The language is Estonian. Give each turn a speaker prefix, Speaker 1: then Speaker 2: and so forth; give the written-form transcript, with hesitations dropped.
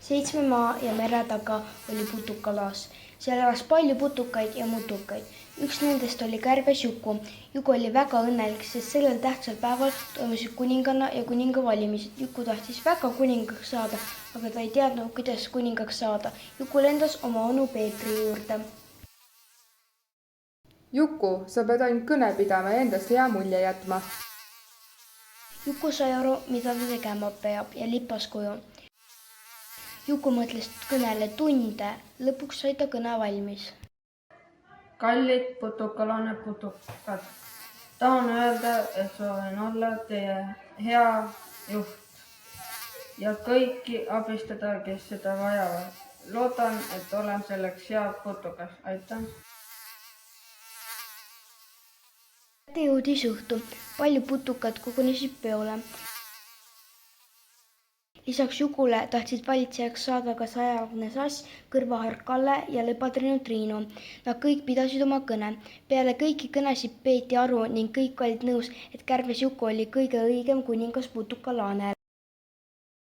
Speaker 1: 7 maa ja mere taga oli putukalaas. Seal elas palju putukaid ja mutukaid. Üks nendest oli kärbes Juku. Juku oli väga õnnelik, sest sellel tähtsal päeval toimusid kuninganna ja kuninga valimised. Juku tahtis väga kuningaks saada, aga ta ei teadnud, kuidas kuningaks saada. Juku lendas oma onu Peetri juurde.
Speaker 2: Juku, sa pead ainult kõne pidama ja endast hea mulje jätma.
Speaker 1: Juku sai aru, mida ta tegema peab ja lipas koju. Juku mõtles kõnele tunde, lõpuks sai ta kõne valmis.
Speaker 3: Kallid putukalane putukad, tahan öelda, et soovin olla teie hea juht ja kõiki abistada, kes seda vajavad. Loodan, et olen selleks hea putukas. Aitäh!
Speaker 1: Kätte jõudis õhtu. Palju putukad kogunesid peole. Lisaks Jukule tahtsid valitsejaks saada ka Sajaaugne Sass, Kõrvahark Kalle ja Lepatriinu Triinu. Nad kõik pidasid oma kõne. Peale kõiki kõnesid peeti aru ning kõik olid nõus, et kärbes Juku oli kõige õigem kuningas putukalaanel.